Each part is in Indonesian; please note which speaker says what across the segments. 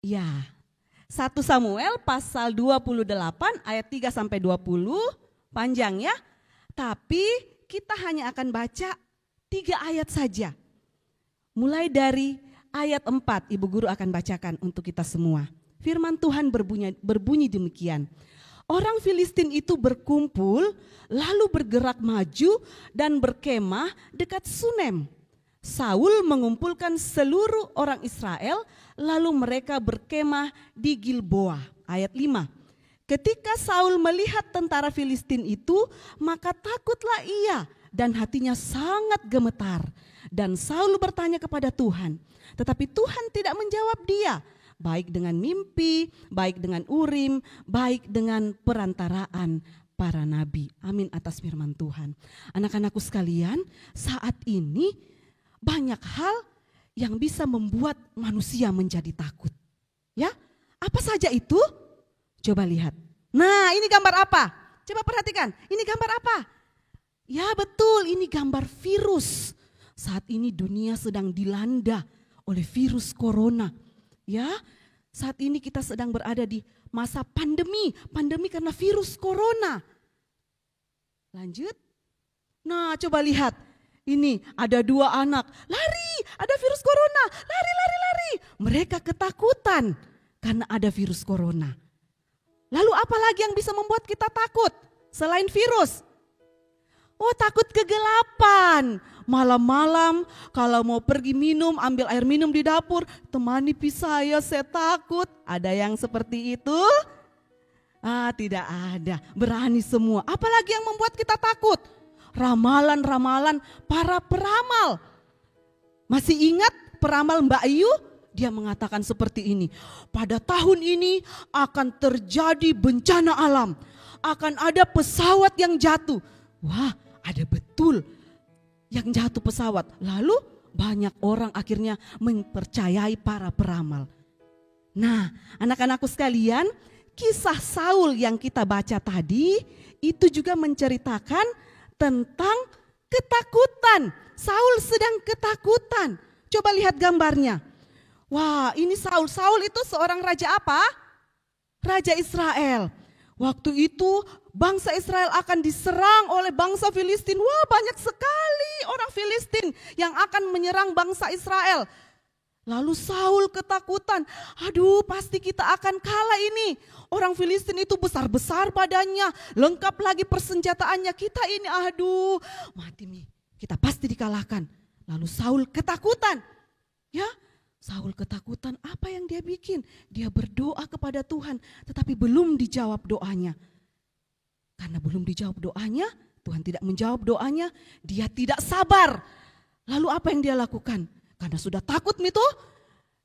Speaker 1: Ya, 1 Samuel pasal 28 ayat 3 sampai 20, panjang ya. Tapi kita hanya akan baca 3 ayat saja. Mulai dari ayat 4, Ibu Guru akan bacakan untuk kita semua. Firman Tuhan berbunyi demikian. Orang Filistin itu berkumpul, lalu bergerak maju dan berkemah dekat Sunem. Saul mengumpulkan seluruh orang Israel, lalu mereka berkemah di Gilboa. Ayat 5. Ketika Saul melihat tentara Filistin itu, maka takutlah ia dan hatinya sangat gemetar. Dan Saul bertanya kepada Tuhan, tetapi Tuhan tidak menjawab dia, baik dengan mimpi, baik dengan urim, baik dengan perantaraan para nabi. Amin atas firman Tuhan. Anak-anakku sekalian, saat ini banyak hal yang bisa membuat manusia menjadi takut. Ya, apa saja itu? Coba lihat. Nah, ini gambar apa? Coba perhatikan, ini gambar apa? Ya betul, ini gambar virus. Saat ini dunia sedang dilanda oleh virus corona. Ya, saat ini kita sedang berada di masa pandemi karena virus corona. Lanjut. Nah, coba lihat. Ini ada 2 anak, lari, ada virus corona, lari. Mereka ketakutan karena ada virus corona. Lalu apa lagi yang bisa membuat kita takut selain virus? Oh, takut kegelapan. Malam-malam kalau mau pergi minum, ambil air minum di dapur, temani saya takut. Ada yang seperti itu? Tidak ada. Berani semua. Apalagi yang membuat kita takut? Ramalan-ramalan para peramal. Masih ingat peramal Mbak Ayu? Dia mengatakan seperti ini. Pada tahun ini akan terjadi bencana alam. Akan ada pesawat yang jatuh. Wah, ada betul yang jatuh pesawat. Lalu banyak orang akhirnya mempercayai para peramal. Nah, anak-anakku sekalian, kisah Saul yang kita baca tadi itu juga menceritakan tentang ketakutan. Saul sedang ketakutan. Coba lihat gambarnya. Wah, ini Saul. Saul itu seorang raja apa? Raja Israel. Waktu itu bangsa Israel akan diserang oleh bangsa Filistin. Wah, banyak sekali orang Filistin yang akan menyerang bangsa Israel. Lalu Saul ketakutan. Aduh, pasti kita akan kalah ini. Orang Filistin itu besar-besar badannya, lengkap lagi persenjataannya. Kita ini aduh, mati nih. Kita pasti dikalahkan. Lalu Saul ketakutan. Ya, Saul ketakutan, apa yang dia bikin? Dia berdoa kepada Tuhan, tetapi belum dijawab doanya. Karena belum dijawab doanya, Tuhan tidak menjawab doanya, dia tidak sabar. Lalu apa yang dia lakukan? Karena sudah takut itu,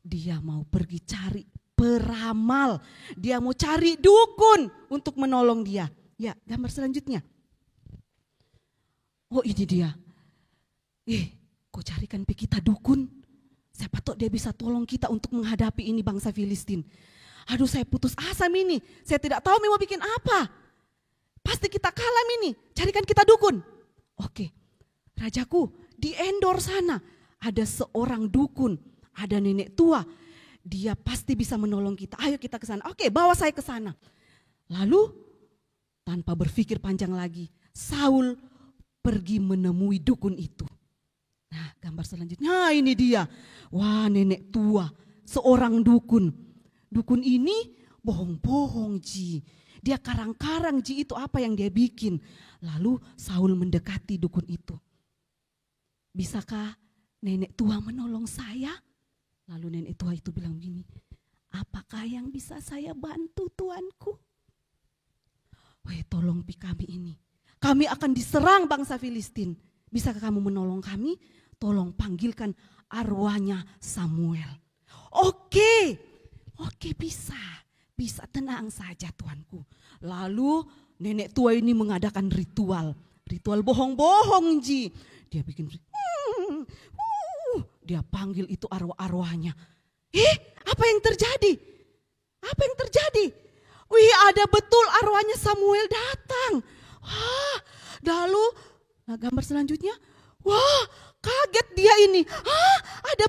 Speaker 1: dia mau pergi cari peramal. Dia mau cari dukun untuk menolong dia. Ya, gambar selanjutnya. Oh, ini dia. Kau carikan kita dukun. Siapa tahu dia bisa tolong kita untuk menghadapi ini bangsa Filistin. Aduh, saya putus asa ini. Saya tidak tahu mau bikin apa. Pasti kita kalah ini. Carikan kita dukun. Oke, rajaku, di Endor sana ada seorang dukun. Ada nenek tua. Dia pasti bisa menolong kita. Ayo kita ke sana. Oke, bawa saya ke sana. Lalu tanpa berpikir panjang lagi, Saul pergi menemui dukun itu. Nah, gambar selanjutnya, nah ini dia. Wah, nenek tua, seorang dukun. Dukun ini bohong-bohong Ji. Dia karang-karang Ji, itu apa yang dia bikin. Lalu Saul mendekati dukun itu. Bisakah nenek tua menolong saya? Lalu nenek tua itu bilang gini, apakah yang bisa saya bantu tuanku? Wah, tolong kami ini. Kami akan diserang bangsa Filistin. Bisakah kamu menolong kami? Tolong panggilkan arwahnya Samuel. Oke, bisa tenang saja tuanku. Lalu nenek tua ini mengadakan ritual bohong-bohong Ji. Dia bikin, dia panggil itu arwah-arwahnya. Apa yang terjadi? Wih, ada betul arwahnya Samuel datang. Wah, lalu, nah gambar selanjutnya, wah, Kaget dia ini. Ada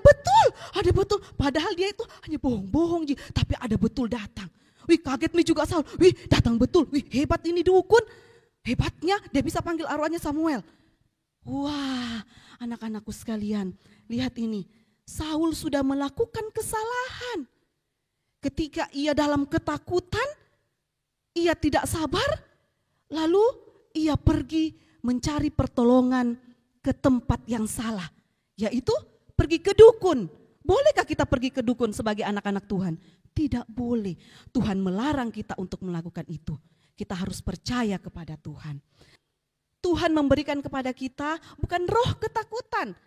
Speaker 1: betul. Padahal dia itu hanya bohong-bohong, tapi ada betul datang. Wih, kaget Mi juga Saul. Wih, datang betul. Wih, hebat ini dukun. Hebatnya dia bisa panggil arwahnya Samuel. Wah, anak-anakku sekalian, lihat ini. Saul sudah melakukan kesalahan. Ketika ia dalam ketakutan, ia tidak sabar, lalu ia pergi mencari pertolongan ke tempat yang salah, yaitu pergi ke dukun. Bolehkah kita pergi ke dukun sebagai anak-anak Tuhan? Tidak boleh. Tuhan melarang kita untuk melakukan itu. Kita harus percaya kepada Tuhan. Tuhan memberikan kepada kita bukan roh ketakutan.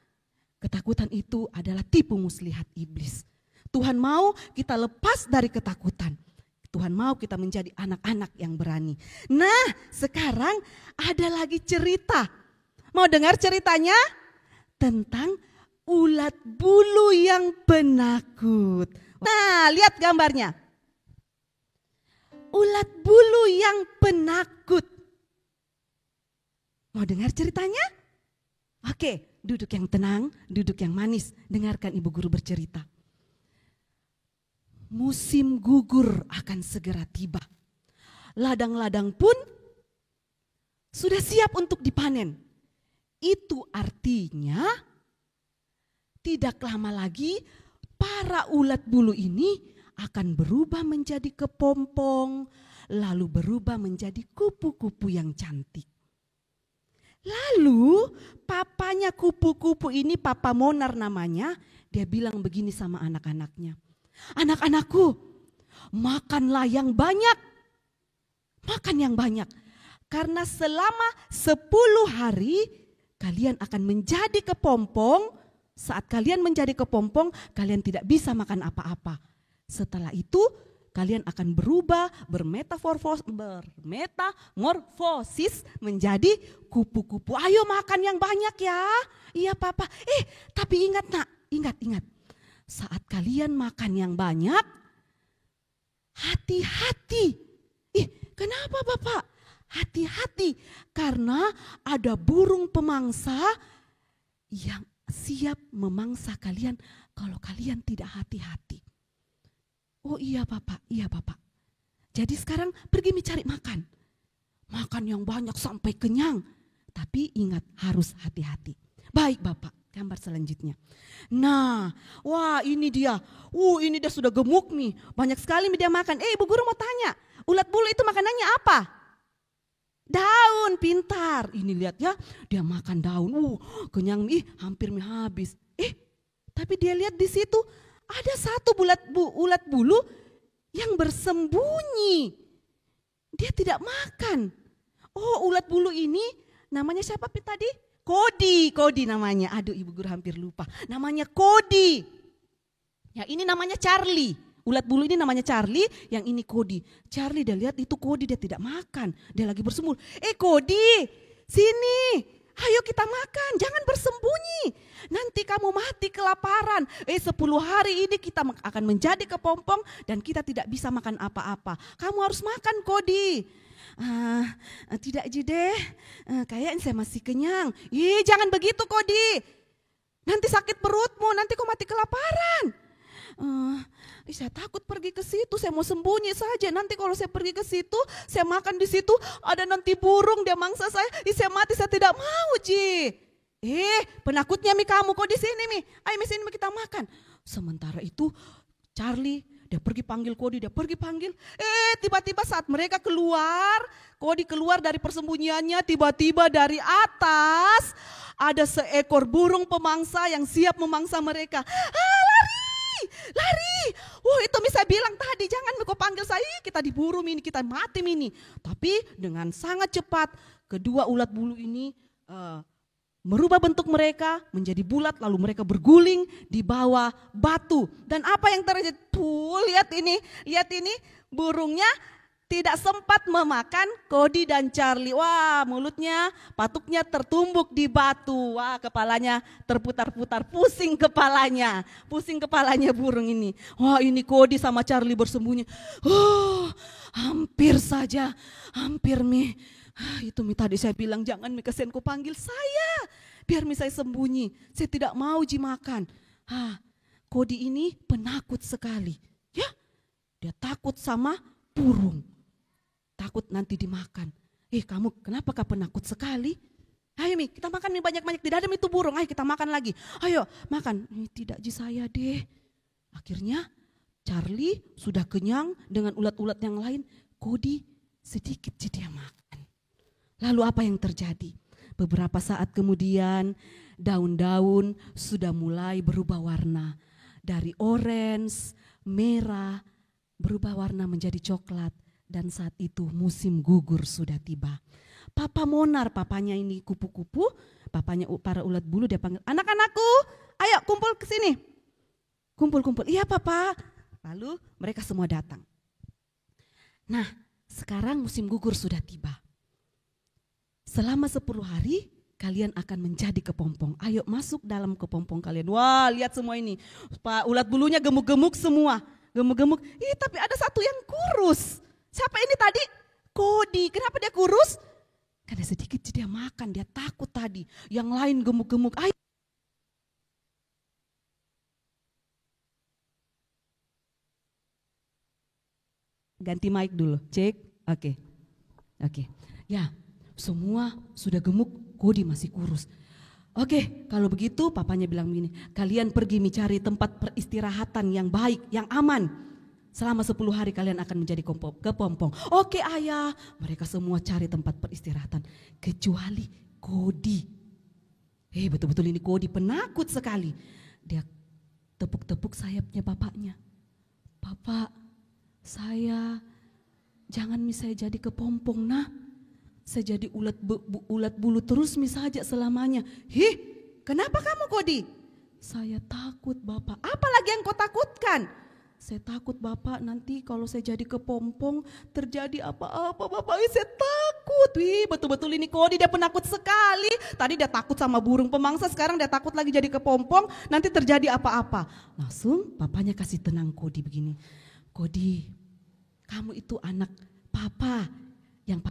Speaker 1: Ketakutan itu adalah tipu muslihat iblis. Tuhan mau kita lepas dari ketakutan. Tuhan mau kita menjadi anak-anak yang berani. Nah, sekarang ada lagi cerita. Mau dengar ceritanya? Tentang ulat bulu yang penakut. Nah, lihat gambarnya. Ulat bulu yang penakut. Mau dengar ceritanya? Oke, duduk yang tenang, duduk yang manis. Dengarkan ibu guru bercerita. Musim gugur akan segera tiba. Ladang-ladang pun sudah siap untuk dipanen. Itu artinya tidak lama lagi para ulat bulu ini akan berubah menjadi kepompong, lalu berubah menjadi kupu-kupu yang cantik. Lalu papanya kupu-kupu ini, Papa Monar namanya, dia bilang begini sama anak-anaknya. Anak-anakku, makanlah yang banyak. Makan yang banyak. Karena selama 10 hari kalian akan menjadi kepompong. Saat kalian menjadi kepompong, kalian tidak bisa makan apa-apa. Setelah itu kalian akan berubah, bermetamorfosis menjadi kupu-kupu. Ayo makan yang banyak ya. Iya Papa. Tapi ingat nak, ingat. Saat kalian makan yang banyak, hati-hati. Kenapa Bapak? Hati-hati karena ada burung pemangsa yang siap memangsa kalian kalau kalian tidak hati-hati. Oh iya Bapak. Jadi sekarang pergi mencari makan. Makan yang banyak sampai kenyang. Tapi ingat harus hati-hati. Baik Bapak. Gambar selanjutnya. Nah, wah ini dia. Ini dia sudah gemuk nih. Banyak sekali dia makan. Ibu guru mau tanya. Ulat bulu itu makanannya apa? Daun, pintar. Ini lihat ya, dia makan daun. Kenyang hampir habis. Tapi dia lihat di situ ada satu ulat bulu yang bersembunyi. Dia tidak makan. Ulat bulu ini namanya siapa tadi? Kodi namanya. Aduh ibu guru hampir lupa. Namanya Kodi. Ya ini namanya Charlie. Ulat bulu ini namanya Charlie, yang ini Kodi. Charlie dia lihat itu Kodi, dia tidak makan. Dia lagi bersembunyi. Kodi, sini. Ayo kita makan, jangan bersembunyi. Nanti kamu mati kelaparan. 10 hari ini kita akan menjadi kepompong dan kita tidak bisa makan apa-apa. Kamu harus makan Kodi. Tidak Jide, kayaknya saya masih kenyang. Jangan begitu Kodi. Nanti sakit perutmu, nanti kau mati kelaparan. Saya takut pergi ke situ, saya mau sembunyi saja. Nanti kalau saya pergi ke situ, saya makan di situ, ada nanti burung dia mangsa saya, saya mati, saya tidak mau Ji. Penakutnya kamu kok di sini ayo sini kita makan. Sementara itu Charlie dia pergi panggil Kodi, tiba-tiba saat mereka keluar, Kodi keluar dari persembunyiannya, tiba-tiba dari atas ada seekor burung pemangsa yang siap memangsa mereka. Lari. Itu bisa bilang tadi, jangan kau panggil saya, kita diburu kita mati Tapi dengan sangat cepat kedua ulat bulu ini merubah bentuk mereka menjadi bulat, lalu mereka berguling di bawah batu. Dan apa yang terjadi? Tuh, lihat ini burungnya tidak sempat memakan Kodi dan Charlie. Wah, mulutnya, patuknya tertumbuk di batu. Wah, kepalanya terputar-putar, pusing kepalanya burung ini. Wah, ini Kodi sama Charlie bersembunyi. Hampir saja, hampir Itu tadi saya bilang jangan kesian kau panggil saya. biar saya sembunyi. Saya tidak mau makan. Kodi ini penakut sekali. Ya, dia takut sama burung. Takut nanti dimakan. Kamu kenapa kau penakut sekali? Ayo Mi, kita makan Mi banyak-banyak. Tidak ada Mi itu burung, ayo kita makan lagi. Ayo makan. Tidak saya deh. Akhirnya Charlie sudah kenyang dengan ulat-ulat yang lain. Kodi sedikit dia makan. Lalu apa yang terjadi? Beberapa saat kemudian daun-daun sudah mulai berubah warna. Dari orange, merah, berubah warna menjadi coklat. Dan saat itu musim gugur sudah tiba. Papa Monar, papanya ini kupu-kupu, papanya para ulat bulu, dia panggil, anak-anakku, ayo kumpul ke sini. Kumpul-kumpul, iya papa. Lalu mereka semua datang. Nah, sekarang musim gugur sudah tiba. Selama 10 hari kalian akan menjadi kepompong. Ayo masuk dalam kepompong kalian. Wah, lihat semua ini. Pak ulat bulunya gemuk-gemuk semua. Gemuk-gemuk. Tapi ada satu yang kurus. Siapa ini tadi? Kodi. Kenapa dia kurus? Karena sedikit dia makan, dia takut tadi. Yang lain gemuk-gemuk. Ayo. Ganti mic dulu, cek. Oke. Ya, semua sudah gemuk, Kodi masih kurus. Oke, kalau begitu papanya bilang begini, kalian pergi mencari tempat peristirahatan yang baik, yang aman. Selama 10 hari kalian akan menjadi kepompong. Oke ayah, mereka semua cari tempat peristirahatan. Kecuali Kodi. Betul-betul ini Kodi penakut sekali. Dia tepuk-tepuk sayapnya bapaknya. Bapak, saya jangan saya jadi kepompong nah. Saya jadi ulat bulu terus saja selamanya. Kenapa kamu Kodi? Saya takut bapak. Apa lagi yang kau takutkan? Saya takut bapak nanti kalau saya jadi kepompong terjadi apa-apa bapak. Saya takut. Betul-betul ini Kodi dia penakut sekali. Tadi dia takut sama burung pemangsa, sekarang dia takut lagi jadi kepompong. Nanti terjadi apa-apa. Langsung papanya kasih tenang Kodi begini. Kodi, kamu itu anak papa yang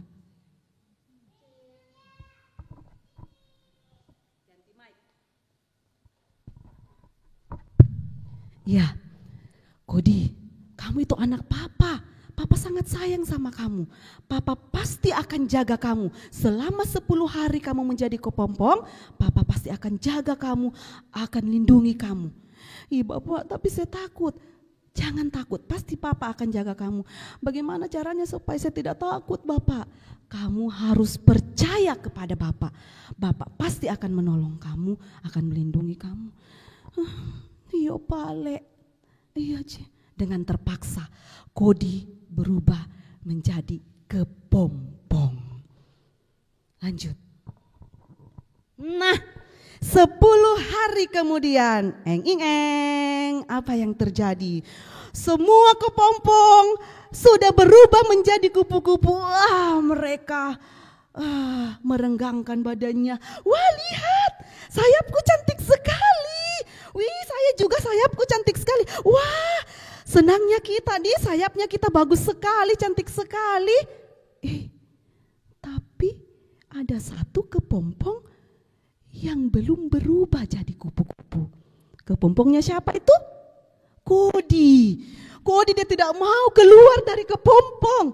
Speaker 1: ya. Kodi, kamu itu anak papa. Papa sangat sayang sama kamu. Papa pasti akan jaga kamu. Selama 10 hari kamu menjadi kepompong, papa pasti akan jaga kamu, akan lindungi kamu. Bapak, tapi saya takut. Jangan takut, pasti papa akan jaga kamu. Bagaimana caranya supaya saya tidak takut bapak? Kamu harus percaya kepada bapak. Bapak pasti akan menolong kamu, akan melindungi kamu. Iya pale. Iya, dengan terpaksa Kodi berubah menjadi kepompong. Lanjut. Nah, 10 hari kemudian, apa yang terjadi? Semua kepompong sudah berubah menjadi kupu-kupu. Mereka merenggangkan badannya. Wah, lihat, sayapku cantik sekali. Saya juga sayapku cantik sekali. Wah, senangnya kita nih, sayapnya kita bagus sekali, cantik sekali. Tapi ada satu kepompong yang belum berubah jadi kupu-kupu. Kepompongnya siapa itu? Kodi. Kodi dia tidak mau keluar dari kepompong.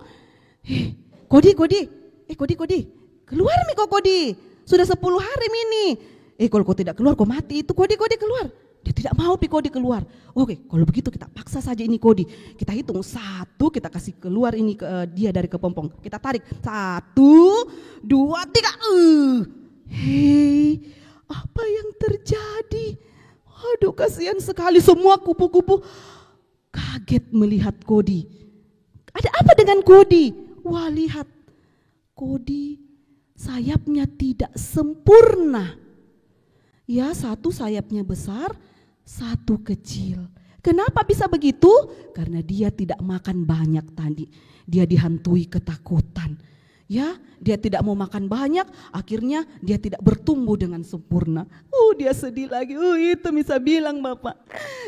Speaker 1: Kodi. Keluar nih kok Kodi. Sudah 10 hari ini. Kalau kau tidak keluar kau mati itu. Kodi keluar. Dia tidak mau Kodi keluar. Oke, kalau begitu kita paksa saja ini Kodi. Kita hitung 1, kita kasih keluar ini dia dari kepompong. Kita tarik 1, 2, 3. Apa yang terjadi? Aduh, kasihan sekali semua kupu-kupu kaget melihat Kodi. Ada apa dengan Kodi? Wah, lihat. Kodi sayapnya tidak sempurna. Ya, satu sayapnya besar, satu kecil. Kenapa bisa begitu? Karena dia tidak makan banyak tadi. Dia dihantui ketakutan. Ya, dia tidak mau makan banyak, akhirnya dia tidak bertumbuh dengan sempurna. Dia sedih lagi. Itu bisa bilang Bapak,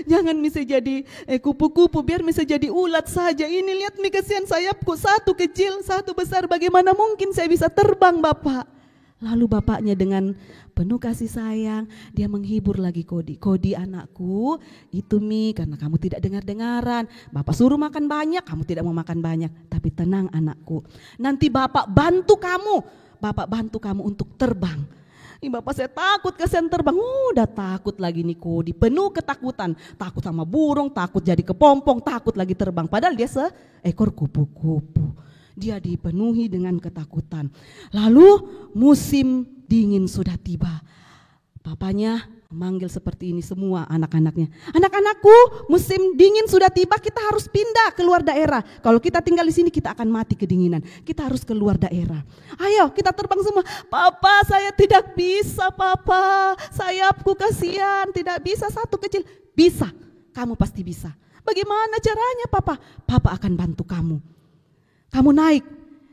Speaker 1: jangan bisa jadi kupu-kupu, biar bisa jadi ulat saja. Ini lihat nih kasihan sayapku, satu kecil, satu besar. Bagaimana mungkin saya bisa terbang Bapak? Lalu bapaknya dengan penuh kasih sayang, dia menghibur lagi Kodi. Kodi anakku, itu Mi, karena kamu tidak dengar-dengaran. Bapak suruh makan banyak, kamu tidak mau makan banyak. Tapi tenang anakku, nanti bapak bantu kamu. Bapak bantu kamu untuk terbang. Ih, bapak saya takut kasihan terbang. Udah takut lagi nih Kodi, penuh ketakutan. Takut sama burung, takut jadi kepompong, takut lagi terbang. Padahal dia seekor kupu-kupu. Dia dipenuhi dengan ketakutan. Lalu musim dingin sudah tiba. Papanya memanggil seperti ini semua anak-anaknya. Anak-anakku, musim dingin sudah tiba, kita harus pindah keluar daerah. Kalau kita tinggal di sini kita akan mati kedinginan. Kita harus keluar daerah. Ayo kita terbang semua. Papa, saya tidak bisa papa. Sayapku kasihan, tidak bisa satu kecil. Bisa, kamu pasti bisa. Bagaimana caranya papa? Papa akan bantu kamu. Kamu naik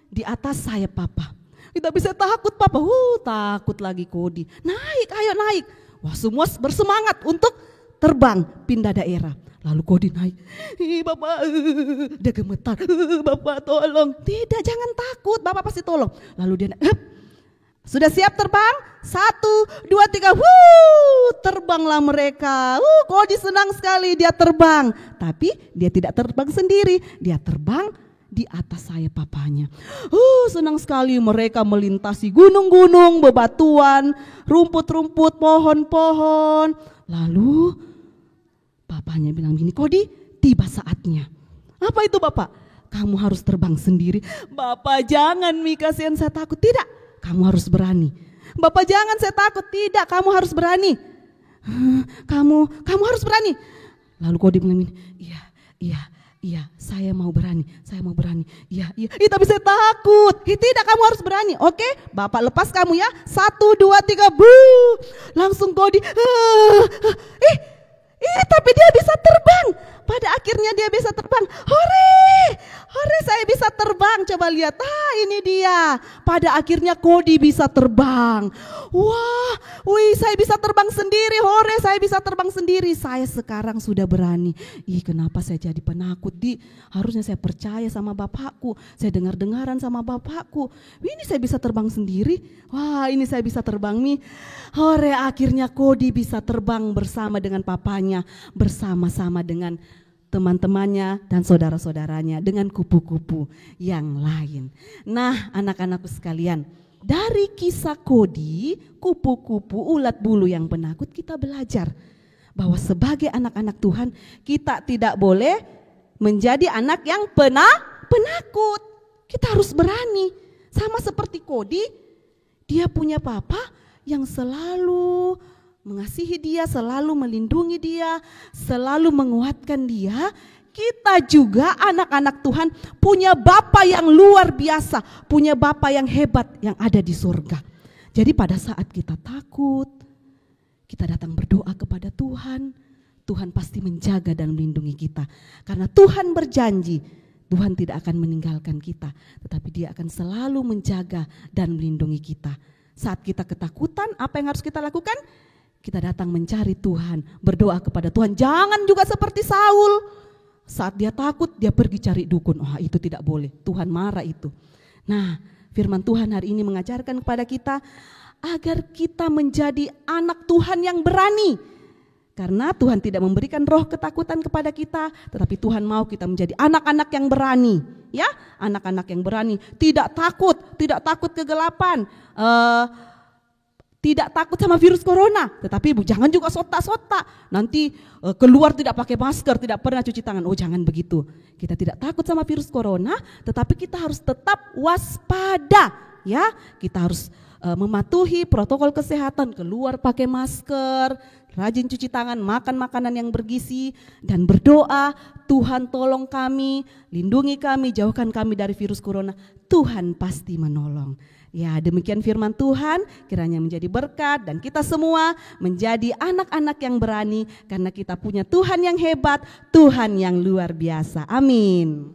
Speaker 1: di atas sayap papa. Kita bisa takut papa. Takut lagi Kodi. Naik, ayo naik. Wah, semua bersemangat untuk terbang pindah daerah. Lalu Kodi naik. Bapak, dia gemetar. Bapak tolong. Tidak, jangan takut. Bapak pasti tolong. Lalu dia naik. Sudah siap terbang? 1, 2, 3. Terbanglah mereka. Kodi senang sekali dia terbang. Tapi dia tidak terbang sendiri. Dia terbang di atas sayap papanya. Senang sekali mereka melintasi gunung-gunung, bebatuan, rumput-rumput, pohon-pohon. Lalu papanya bilang gini, Kodi, tiba saatnya. Apa itu bapak? Kamu harus terbang sendiri. Bapak jangan Mi, kasihan saya takut. Tidak, kamu harus berani. Bapak jangan, saya takut. Tidak, kamu harus berani. Kamu harus berani. Lalu Kodi bilang gini, iya, saya mau berani. Iya, tapi saya takut. Tidak, kamu harus berani. Oke, bapak lepas kamu ya. 1, 2, 3, langsung Kodi. Tapi dia bisa terbang. Pada akhirnya dia bisa terbang. Hore, saya bisa terbang. Coba lihat, ini dia. Pada akhirnya Kodi bisa terbang. Saya bisa terbang sendiri. Hore, saya bisa terbang sendiri. Saya sekarang sudah berani. Kenapa saya jadi penakut? Harusnya saya percaya sama bapakku. Saya dengar-dengaran sama bapakku. Ini saya bisa terbang sendiri. Ini saya bisa terbang nih. Hore, akhirnya Kodi bisa terbang bersama dengan papanya, bersama-sama dengan teman-temannya dan saudara-saudaranya, dengan kupu-kupu yang lain. Nah, anak-anakku sekalian, dari kisah Kodi, kupu-kupu ulat bulu yang penakut, kita belajar bahwa sebagai anak-anak Tuhan, kita tidak boleh menjadi anak yang penakut. Kita harus berani. Sama seperti Kodi, dia punya papa yang selalu mengasihi dia, selalu melindungi dia, selalu menguatkan dia. Kita juga anak-anak Tuhan punya Bapa yang luar biasa, punya Bapa yang hebat yang ada di surga. Jadi pada saat kita takut, kita datang berdoa kepada Tuhan, Tuhan pasti menjaga dan melindungi kita. Karena Tuhan berjanji, Tuhan tidak akan meninggalkan kita, tetapi Dia akan selalu menjaga dan melindungi kita. Saat kita ketakutan, apa yang harus kita lakukan? Kita datang mencari Tuhan, berdoa kepada Tuhan. Jangan juga seperti Saul. Saat dia takut, dia pergi cari dukun. Itu tidak boleh, Tuhan marah itu. Nah, firman Tuhan hari ini mengajarkan kepada kita agar kita menjadi anak Tuhan yang berani. Karena Tuhan tidak memberikan roh ketakutan kepada kita, tetapi Tuhan mau kita menjadi anak-anak yang berani. Ya, anak-anak yang berani, tidak takut kegelapan. Tidak takut sama virus corona, tetapi jangan juga sota-sota. Nanti keluar tidak pakai masker, tidak pernah cuci tangan. Jangan begitu. Kita tidak takut sama virus corona, tetapi kita harus tetap waspada. Ya, kita harus mematuhi protokol kesehatan, keluar pakai masker, rajin cuci tangan, makan makanan yang bergizi, dan berdoa, Tuhan tolong kami, lindungi kami, jauhkan kami dari virus corona. Tuhan pasti menolong. Ya, demikian firman Tuhan, kiranya menjadi berkat dan kita semua menjadi anak-anak yang berani karena kita punya Tuhan yang hebat, Tuhan yang luar biasa. Amin.